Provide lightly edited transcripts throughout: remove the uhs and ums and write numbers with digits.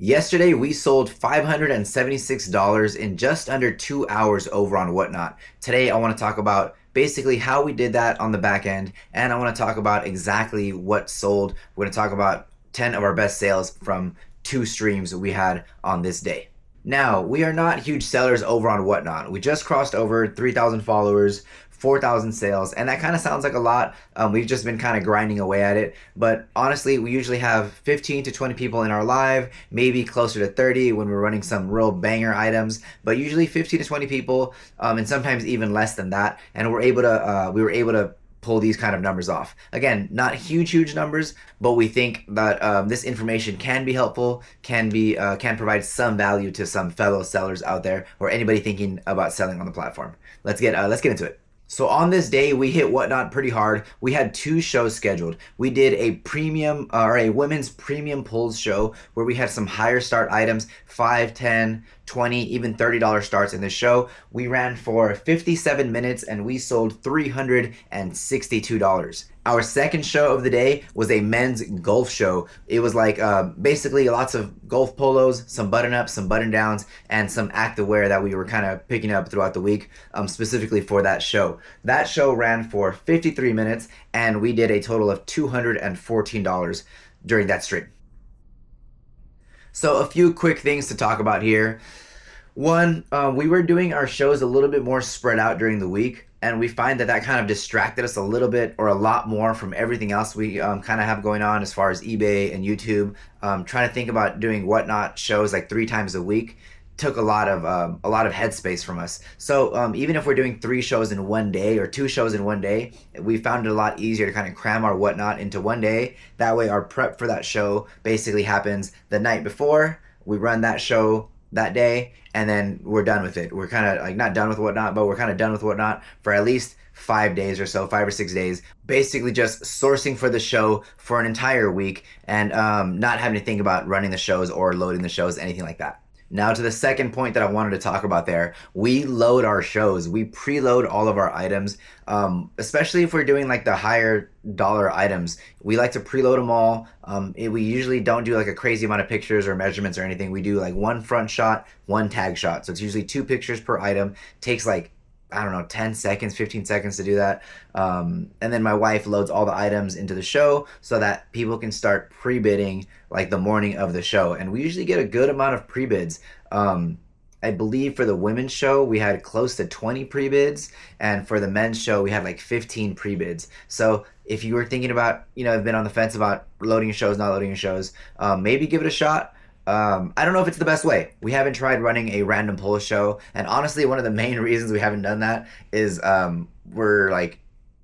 Yesterday, we sold $576 in just under 2 hours over on Whatnot. Today, I want to talk about basically how we did that on the back end, and I want to talk about exactly what sold. We're going to talk about 10 of our best sales from 2 streams we had on this day. Now, we are not huge sellers over on Whatnot. We just crossed over 3,000 followers, 4,000 sales, and that kind of sounds like a lot. We've just been kind of grinding away at it, but honestly, we usually have 15 to 20 people in our live, maybe closer to 30 when we're running some real banger items, but usually 15 to 20 people, and sometimes even less than that. And we were able to pull these kind of numbers off. Again, not huge numbers, but we think that this information can be helpful, can provide some value to some fellow sellers out there or anybody thinking about selling on the platform. Let's get into it. So on this day, we hit Whatnot pretty hard. We had 2 shows scheduled. We did a premium or a women's premium pulls show where we had some higher start items, 5, 10, 20, even $30 starts in this show. We ran for 57 minutes and we sold $362. Our second show of the day was a men's golf show. It was like basically lots of golf polos, some button ups, some button downs, and some activewear that we were kind of picking up throughout the week, specifically for that show. That show ran for 53 minutes and we did a total of $214 during that stream. So a few quick things to talk about here. One, we were doing our shows a little bit more spread out during the week, and we find that kind of distracted us a little bit or a lot more from everything else we kind of have going on as far as eBay and YouTube. Trying to think about doing Whatnot shows like 3 times a week took a lot of headspace from us. So even if we're doing 3 shows in one day or 2 shows in one day, we found it a lot easier to kind of cram our Whatnot into one day. That way our prep for that show basically happens the night before. We run that show that day and then we're done with it. We're kind of like not done with Whatnot, but we're kind of done with Whatnot for at least 5 days or so, 5 or 6 days, basically just sourcing for the show for an entire week and not having to think about running the shows or loading the shows, anything like that. Now to the second point that I wanted to talk about there, we load our shows. We preload all of our items, especially if we're doing like the higher dollar items. We like to preload them all. We usually don't do like a crazy amount of pictures or measurements or anything. We do like 1 front shot, 1 tag shot. So it's usually 2 pictures per item. Takes like, I don't know, 10 seconds, 15 seconds to do that. And then my wife loads all the items into the show so that people can start pre-bidding like the morning of the show. And we usually get a good amount of pre-bids. I believe for the women's show, we had close to 20 pre-bids. And for the men's show, we had like 15 pre-bids. So if you were thinking about, have been on the fence about loading your shows, not loading your shows, maybe give it a shot. I don't know if it's the best way. We haven't tried running a random pull show, and honestly, one of the main reasons we haven't done that is we're like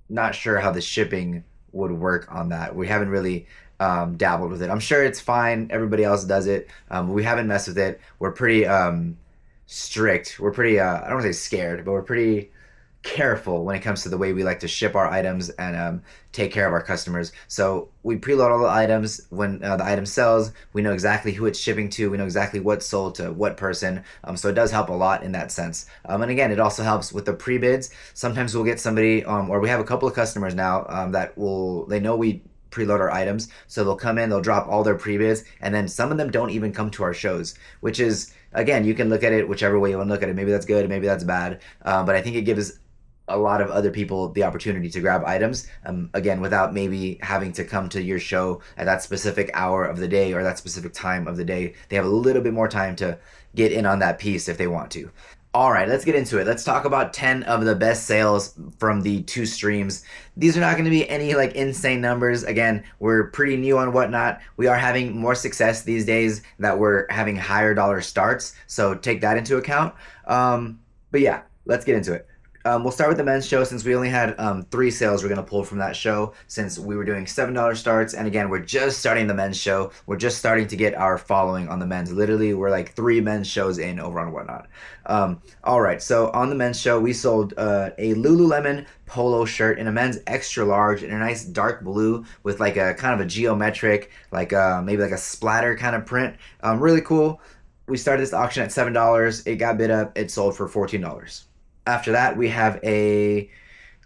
not sure how the shipping would work on that. We haven't really dabbled with it. I'm sure it's fine. Everybody else does it. We haven't messed with it. We're pretty strict. We're pretty I don't want to say scared, but we're pretty careful when it comes to the way we like to ship our items and take care of our customers. So we preload all the items. When the item sells, we know exactly who it's shipping to. We know exactly what's sold to what person. So it does help a lot in that sense. And again, it also helps with the pre-bids. Sometimes we'll get somebody, or we have a couple of customers now they know we preload our items, so they'll come in, they'll drop all their pre-bids, and then some of them don't even come to our shows, which is, again, you can look at it whichever way you want to look at it. Maybe that's good, maybe that's bad, but I think it gives a lot of other people the opportunity to grab items, again, without maybe having to come to your show at that specific hour of the day or that specific time of the day. They have a little bit more time to get in on that piece if they want to. All right, let's get into it. Let's talk about 10 of the best sales from the 2 streams. These are not going to be any like insane numbers. Again, we're pretty new on Whatnot. We are having more success these days that we're having higher dollar starts, so take that into account. But yeah, let's get into it. We'll start with the men's show since we only had 3 sales we're going to pull from that show since we were doing $7 starts. And again, we're just starting the men's show. We're just starting to get our following on the men's. Literally, we're like 3 men's shows in over on Whatnot. All right, so on the men's show, we sold a Lululemon polo shirt in a men's extra large in a nice dark blue with like a kind of a geometric, like maybe like a splatter kind of print. Really cool. We started this auction at $7. It got bid up. It sold for $14. After that, we have a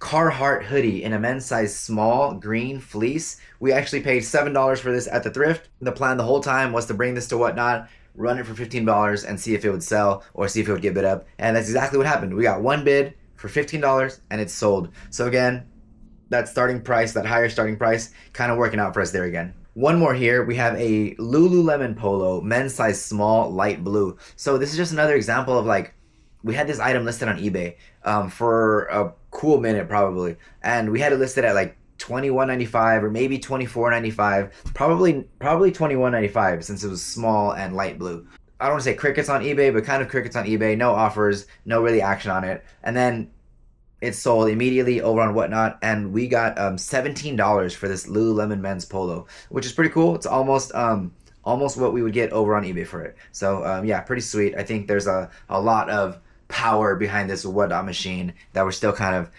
Carhartt hoodie in a men's size small green fleece. We actually paid $7 for this at the thrift. The plan the whole time was to bring this to Whatnot, run it for $15 and see if it would sell or see if it would get bid up. And that's exactly what happened. We got one bid for $15 and it's sold. So again, that starting price, that higher starting price, kind of working out for us there again. One more here, we have a Lululemon polo, men's size small, light blue. So this is just another example of like, we had this item listed on eBay for a cool minute probably, and we had it listed at like $21.95 or maybe $24.95, probably $21.95 since it was small and light blue. I don't want to say crickets on eBay, but kind of crickets on eBay. No offers, no really action on it, and then it sold immediately over on Whatnot, and we got $17 for this Lululemon men's polo, which is pretty cool. It's almost what we would get over on eBay for it. So yeah, pretty sweet. I think there's a lot of power behind this Whatnot machine that we're still kind of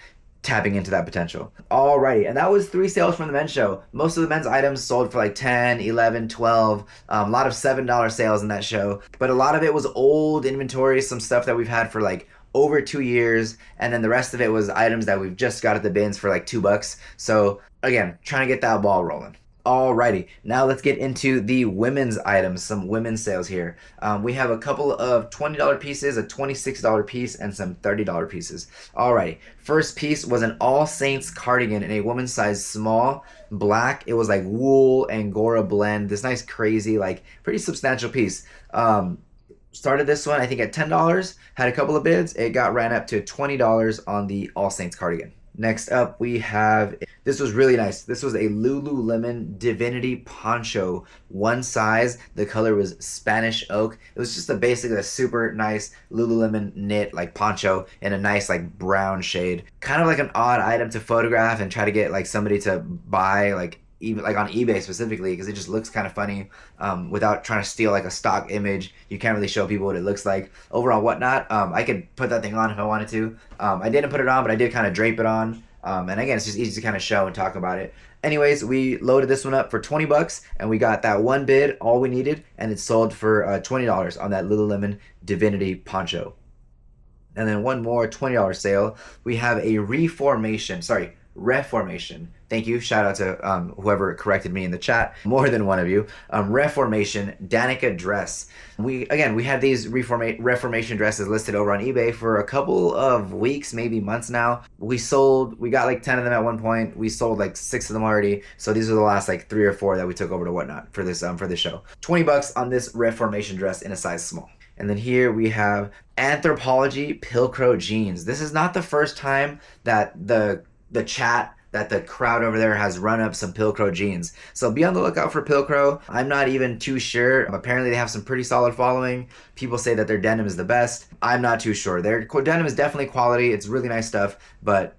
tapping into that potential. Alrighty, and that was 3 sales from the men's show. Most of the men's items sold for like 10, 11, 12, a lot of $7 sales in that show, but a lot of it was old inventory, some stuff that we've had for like over 2 years, and then the rest of it was items that we've just got at the bins for like $2. So again, trying to get that ball rolling. Alrighty, now let's get into the women's items, some women's sales here. We have a couple of $20 pieces, a $26 piece, and some $30 pieces. Alrighty, first piece was an All Saints cardigan in a woman's size small, black. It was like wool Angora blend, this nice crazy, like pretty substantial piece. Started this one, I think at $10, had a couple of bids. It got ran up to $20 on the All Saints cardigan. Next up, we have, this was really nice. This was a Lululemon Divinity poncho, one size. The color was Spanish oak. It was just basically a super nice Lululemon knit like poncho in a nice like brown shade. Kind of like an odd item to photograph and try to get like somebody to buy, like even like on eBay specifically, because it just looks kind of funny without trying to steal like a stock image. You can't really show people what it looks like. Over on Whatnot, I could put that thing on if I wanted to. I didn't put it on, but I did kind of drape it on. And again, it's just easy to kind of show and talk about it. Anyways, we loaded this one up for $20 and we got that one bid, all we needed, and it sold for $20 on that Lululemon Divinity poncho. And then one more $20 sale. We have a reformation. Thank you. Shout out to whoever corrected me in the chat. More than one of you. Reformation Danica dress. We had these Reformation dresses listed over on eBay for a couple of weeks, maybe months now. We got like 10 of them at one point. We sold like 6 of them already. So these are the last like 3 or 4 that we took over to Whatnot for this show. $20 on this Reformation dress in a size small. And then here we have Anthropologie Pilcro jeans. This is not the first time that the chat, that the crowd over there has run up some Pilcro jeans. So be on the lookout for Pilcro. I'm not even too sure. Apparently they have some pretty solid following. People say that their denim is the best. I'm not too sure. Their denim is definitely quality. It's really nice stuff, but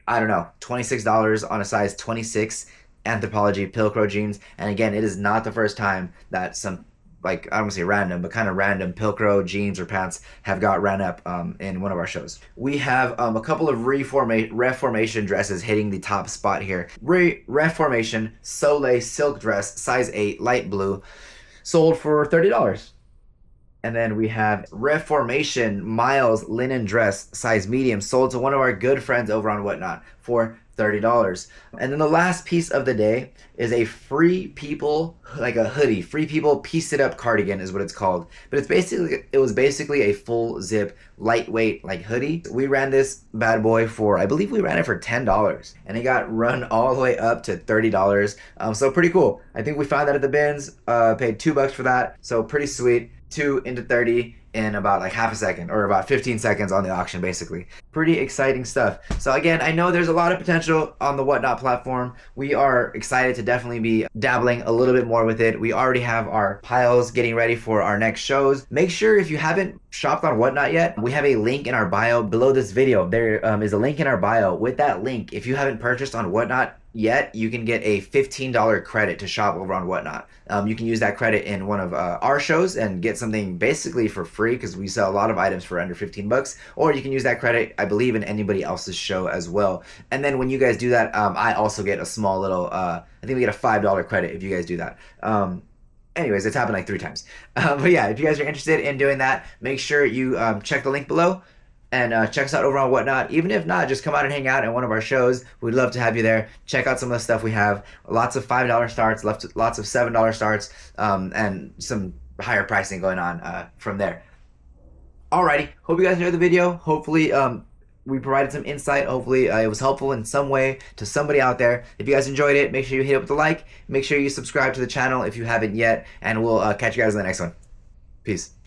I don't know. $26 on a size 26 Anthropologie Pilcro jeans. And again, it is not the first time that some, like, I don't want to say random, but kind of random Pilcro jeans or pants have got ran up in one of our shows. We have a couple of Reformation dresses hitting the top spot here. Reformation Soleil silk dress, size 8, light blue, sold for $30. And then we have Reformation Miles linen dress, size medium, sold to one of our good friends over on Whatnot for $30. And then the last piece of the day is a Free People, like a hoodie. Free People Piece It Up cardigan is what it's called. But it was basically a full zip, lightweight like hoodie. We ran this bad boy for, I believe we ran it for $10. And it got run all the way up to $30. So pretty cool. I think we found that at the bins, paid $2 for that. So pretty sweet. 2 into 30 in about like half a second, or about 15 seconds on the auction basically. Pretty exciting stuff. So again, I know there's a lot of potential on the Whatnot platform. We are excited to definitely be dabbling a little bit more with it. We already have our piles getting ready for our next shows. Make sure if you haven't shopped on Whatnot yet, we have a link in our bio below this video. There is a link in our bio. With that link, if you haven't purchased on Whatnot yet, you can get a $15 credit to shop over on Whatnot. You can use that credit in one of our shows and get something basically for free, because we sell a lot of items for under $15. Or you can use that credit, I believe, in anybody else's show as well. And then when you guys do that, I also get a small little, I think we get a $5 credit if you guys do that. Anyways, it's happened like 3 times. But yeah, if you guys are interested in doing that, make sure you check the link below. And check us out over on Whatnot. Even if not, just come out and hang out at one of our shows. We'd love to have you there. Check out some of the stuff we have. Lots of $5 starts, lots of $7 starts, and some higher pricing going on from there. Alrighty, hope you guys enjoyed the video. Hopefully, we provided some insight. Hopefully, it was helpful in some way to somebody out there. If you guys enjoyed it, make sure you hit it with a like. Make sure you subscribe to the channel if you haven't yet, and we'll catch you guys in the next one. Peace.